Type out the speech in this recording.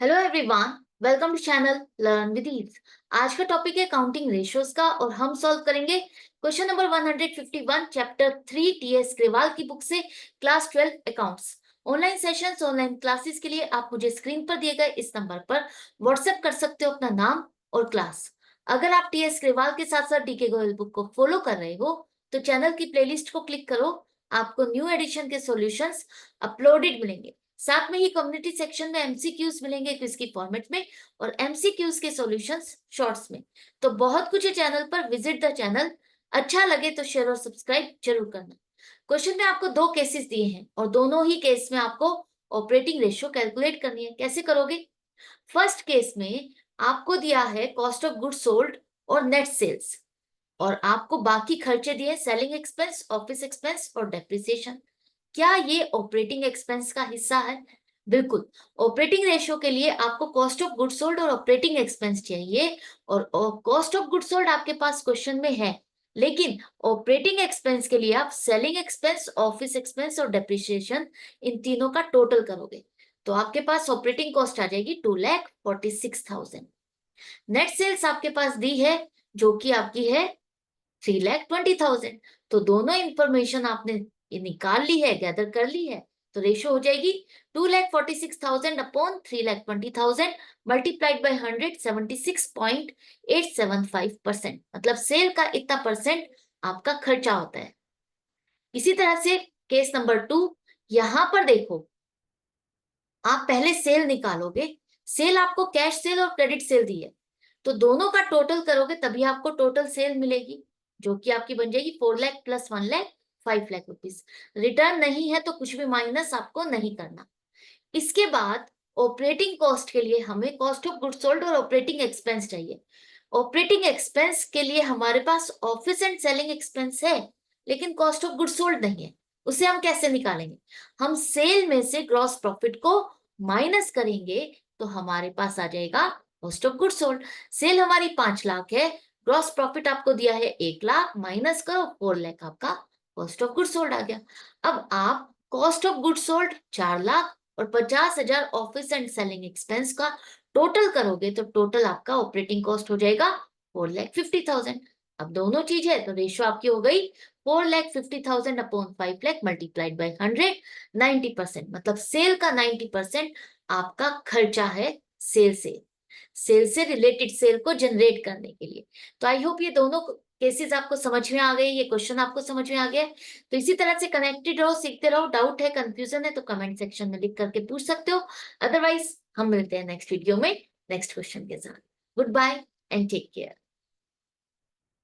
Hello everyone, welcome to channel learn with ease. आज का topic है काउंटिंग रेशियोज का और हम सॉल्व करेंगे question number 151 chapter 3 TS Grewal की बुक से class 12 accounts. Online sessions online classes के लिए आप मुझे स्क्रीन पर दिए गए इस नंबर पर व्हाट्सएप कर सकते हो अपना नाम और क्लास। अगर आप टीएस ग्रेवाल के साथ साथ डीके गोयल बुक को फॉलो कर रहे हो तो चैनल की प्लेलिस्ट को क्लिक करो, आपको न्यू एडिशन के सॉल्यूशंस अपलोडेड मिलेंगे। साथ में ही कम्युनिटी सेक्शन में एमसीक्यूज मिलेंगे क्विज की फॉर्मेट में और एमसीक्यूज के सॉल्यूशंस शॉर्ट्स में। तो बहुत कुछ है चैनल पर, विजिट द चैनल। अच्छा लगे तो शेयर और सब्सक्राइब जरूर करना। क्वेश्चन में आपको दो केसेस दिए हैं और दोनों ही केस में आपको ऑपरेटिंग रेशियो कैलकुलेट करनी है। कैसे करोगे? फर्स्ट केस में आपको दिया है कॉस्ट ऑफ गुड्स सोल्ड और नेट सेल्स और आपको बाकी खर्चे दिए सेलिंग एक्सपेंस, ऑफिस एक्सपेंस और डेप्रिसिएशन। क्या ये ऑपरेटिंग एक्सपेंस का हिस्सा है? बिल्कुल। ऑपरेटिंग रेशियो के लिए आपको कॉस्ट ऑफ गुड्स सोल्ड और ऑपरेटिंग एक्सपेंस चाहिए और कॉस्ट ऑफ गुड्स सोल्ड आपके पास क्वेश्चन में है, लेकिन ऑपरेटिंग एक्सपेंस के लिए आप सेलिंग एक्सपेंस, ऑफिस एक्सपेंस और डेप्रिसिएशन इन तीनों का टोटल करोगे तो आपके पास ऑपरेटिंग कॉस्ट आ जाएगी 2,46,000। नेट सेल्स आपके पास दी है जो कि आपकी है 3,20,000। तो दोनों इंफॉर्मेशन आपने ये निकाल ली है, गैदर कर ली है, तो रेशियो हो जाएगी 2,46,000 अपॉन 3,20,000 मल्टीप्लाइड बाय 100, 76.875%। मतलब सेल का इतना परसेंट आपका खर्चा होता है। इसी तरह से केस नंबर 2, यहां पर देखो, आप पहले सेल निकालोगे। सेल आपको कैश सेल और क्रेडिट सेल दी है, तो दोनों का टोटल करोगे तभी आपको टोटल सेल मिलेगी, जो कि आपकी बन जाएगी 4 lakh plus 1 lakh 5 lakh rupees. Return नहीं है तो कुछ भी माइनस आपको नहीं करना। इसके बाद ऑपरेटिंग कॉस्ट के लिए हमें कॉस्ट ऑफ गुड्स सोल्ड और ऑपरेटिंग एक्सपेंस चाहिए। ऑपरेटिंग एक्सपेंस के लिए हमारे पास ऑफिस एंड सेलिंग एक्सपेंस है, लेकिन कॉस्ट ऑफ गुड्स सोल्ड नहीं है। उसे हम कैसे निकालेंगे? हम सेल में से ग्रॉस प्रॉफिट को माइनस करेंगे तो हमारे पास आ जाएगा cost of goods sold. Sale हमारी 5 लाख है, ग्रॉस प्रॉफिट आपको दिया है 1 लाख, माइनस करो 4 लाख, आपका कॉस्ट ऑफ गुड्स सोल्ड आ गया। अब आप cost of goods sold 4 lakh और 50,000 ऑफिस एंड सेलिंग एक्सपेंस का टोटल करोगे तो टोटल आपका ऑपरेटिंग कॉस्ट हो जाएगा 4,50,000। अब दोनों चीज है तो रेशियो आपकी हो गई 4,50,000 अपॉन 5 लाख मल्टीप्लाइड बाई 100, 90%। मतलब सेल का 90% आपका खर्चा है सेल से रिलेटेड सेल को जनरेट करने के लिए। तो आई होप ये दोनों केसेस आपको समझ में आ गए, ये क्वेश्चन आपको समझ में आ गया। तो इसी तरह से कनेक्टेड रहो, सीखते रहो। डाउट है, कंफ्यूजन है तो कमेंट सेक्शन में लिख करके पूछ सकते हो। अदरवाइज हम मिलते हैं नेक्स्ट वीडियो में नेक्स्ट क्वेश्चन के साथ। Goodbye and take care.